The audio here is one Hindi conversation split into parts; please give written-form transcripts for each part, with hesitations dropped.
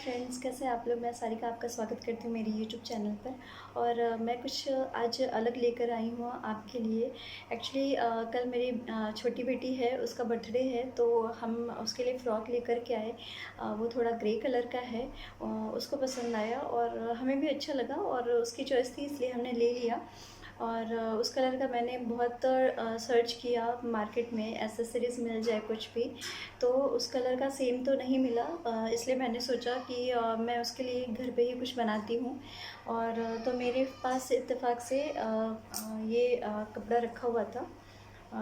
फ्रेंड्स, कैसे हैं आप लोग। मैं सारिका आपका स्वागत करती हूँ मेरी यूट्यूब चैनल पर। और मैं कुछ आज अलग लेकर आई हूँ आपके लिए। एक्चुअली कल मेरी छोटी बेटी है, उसका बर्थडे है, तो हम उसके लिए फ़्रॉक लेकर के आए। वो थोड़ा ग्रे कलर का है। उसको पसंद आया और हमें भी अच्छा लगा और उसकी चॉइस थी, इसलिए हमने ले लिया। और उस कलर का मैंने बहुत सर्च किया मार्केट में, एसेसरीज़ मिल जाए कुछ भी, तो उस कलर का सेम तो नहीं मिला। इसलिए मैंने सोचा कि मैं उसके लिए घर पे ही कुछ बनाती हूँ। और तो मेरे पास इत्तेफाक से ये कपड़ा रखा हुआ था।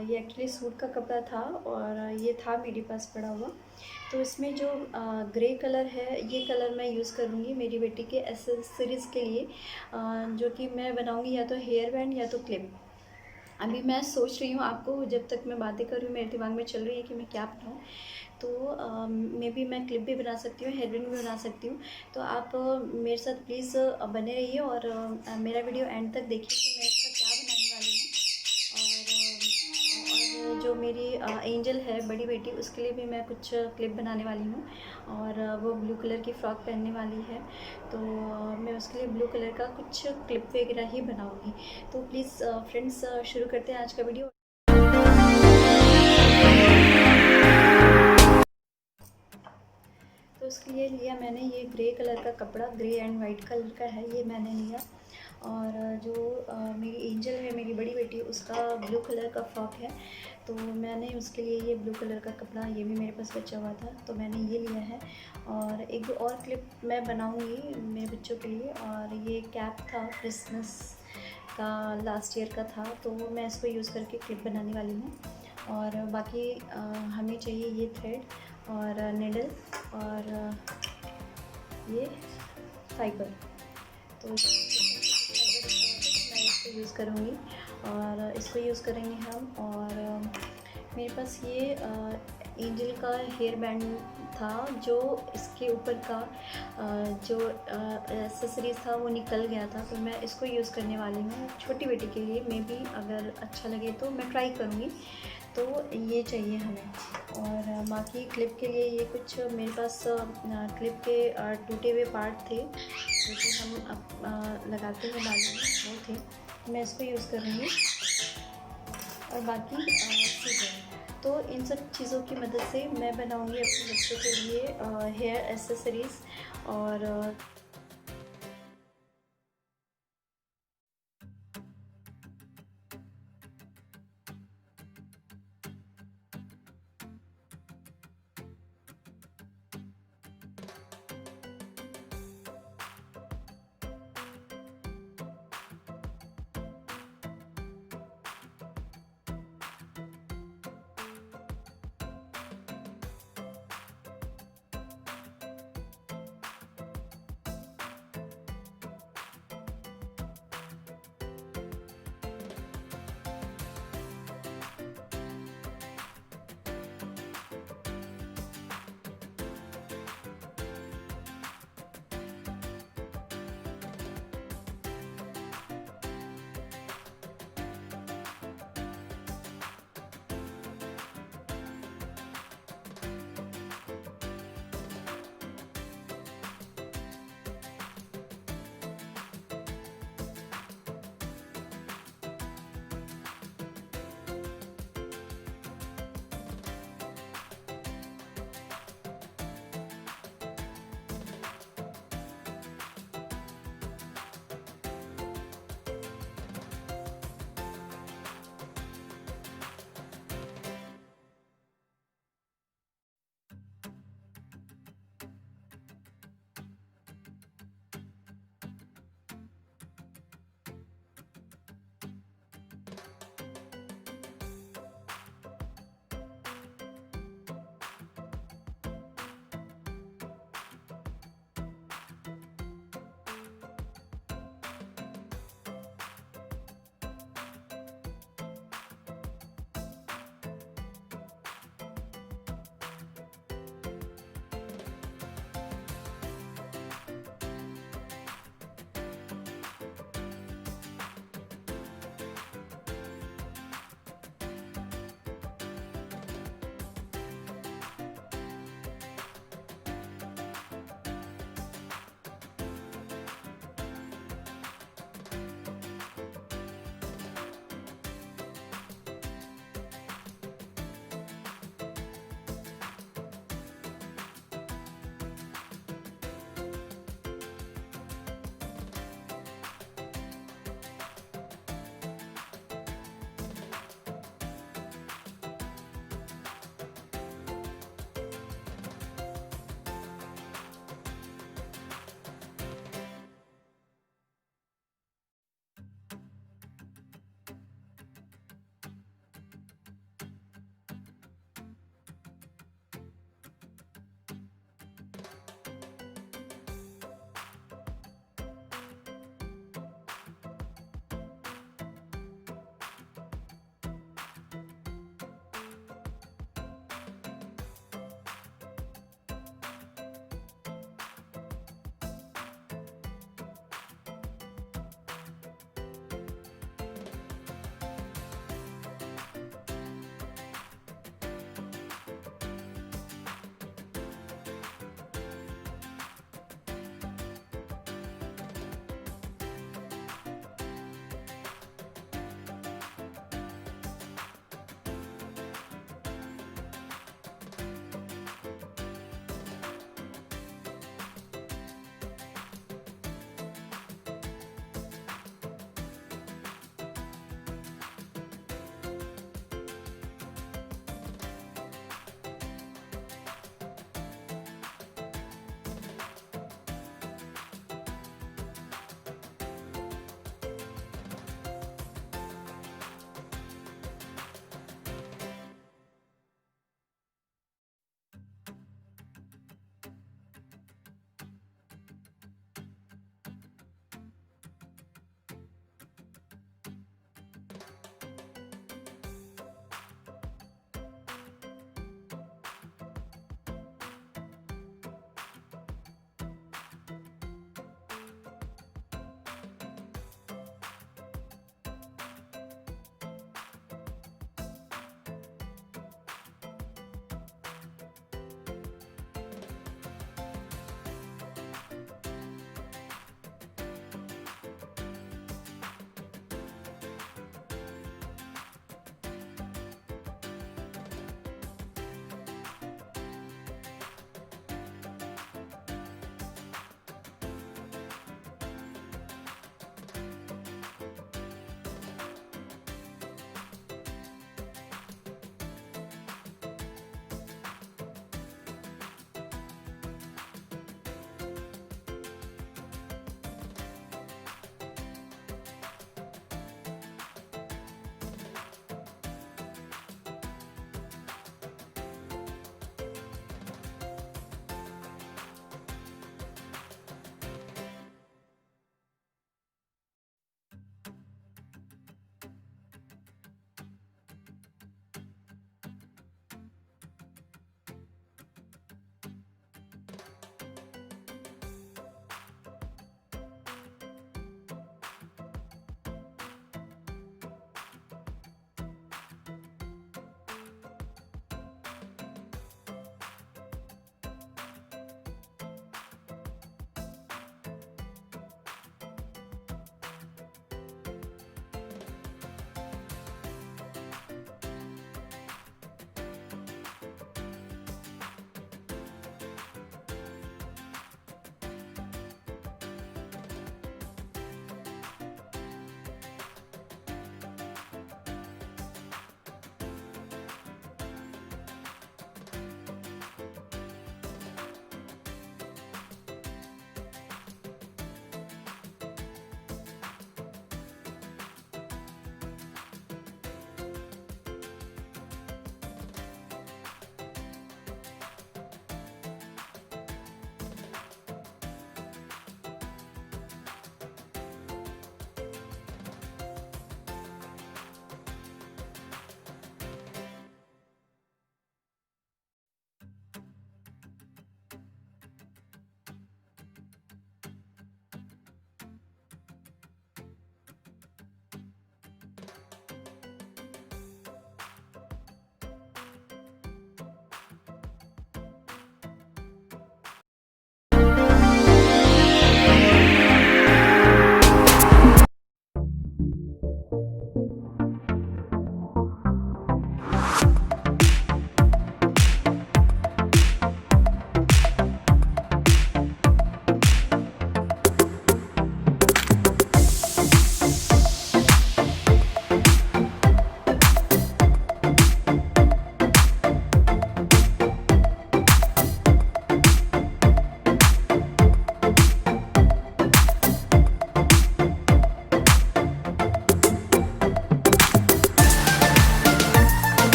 ये एक्चुअली सूट का कपड़ा था और ये था मेरे पास पड़ा हुआ। तो इसमें जो ग्रे कलर है, ये कलर मैं यूज़ करूँगी मेरी बेटी के एसेसरीज़ के लिए, जो कि मैं बनाऊँगी या तो हेयर बैंड या तो क्लिप। अभी मैं सोच रही हूँ, आपको जब तक मैं बातें कर रही हूँ मेरे दिमाग में चल रही है कि मैं क्या बनाऊँ। तो मे बी मैं क्लिप भी बना सकती हूँ, हेयर बैंड भी बना सकती हूँ। तो आप मेरे साथ प्लीज़ बने रहिए और मेरा वीडियो एंड तक देखिए कि मैं इसका क्या बनाने वाली हूँ। और जो मेरी एंजल है बड़ी बेटी, उसके लिए भी मैं कुछ क्लिप बनाने वाली हूँ। और वो ब्लू कलर की फ़्रॉक पहनने वाली है, तो मैं उसके लिए ब्लू कलर का कुछ क्लिप वगैरह ही बनाऊँगी। तो प्लीज़ फ्रेंड्स, शुरू करते हैं आज का वीडियो। तो उसके लिए लिया मैंने ये ग्रे कलर का कपड़ा, ग्रे एंड वाइट कलर का है, ये मैंने लिया। और जो मेरी एंजल है, मेरी बड़ी बेटी, उसका ब्लू कलर का फ्रॉक है, तो मैंने उसके लिए ये ब्लू कलर का कपड़ा, ये भी मेरे पास बचा हुआ था, तो मैंने ये लिया है। और एक दो और क्लिप मैं बनाऊंगी मेरे बच्चों के लिए। और ये कैप था, क्रिसमस का लास्ट ईयर का था, तो मैं इसको यूज़ करके क्लिप बनाने वाली हूँ। और बाकी हमें चाहिए ये थ्रेड और निडल और ये फाइबर। तो मैं इसको यूज़ करूँगी और इसको यूज़ करेंगे हम। और मेरे पास ये एंजल का हेयर बैंड था, जो इसके ऊपर का जो एक्सेसरीज था वो निकल गया था, तो मैं इसको यूज़ करने वाली हूँ छोटी बेटी के लिए। मे बी अगर अच्छा लगे तो मैं ट्राई करूँगी। तो ये चाहिए हमें। और बाकी क्लिप के लिए ये कुछ मेरे पास क्लिप के टूटे हुए पार्ट थे, जो कि हम लगाते हैं बालों में, वो थे, मैं इसको यूज़ करूँगी। और बाकी सीजर। तो इन सब चीज़ों की मदद से मैं बनाऊँगी अपने बच्चों के लिए हेयर एसेसरीज़। और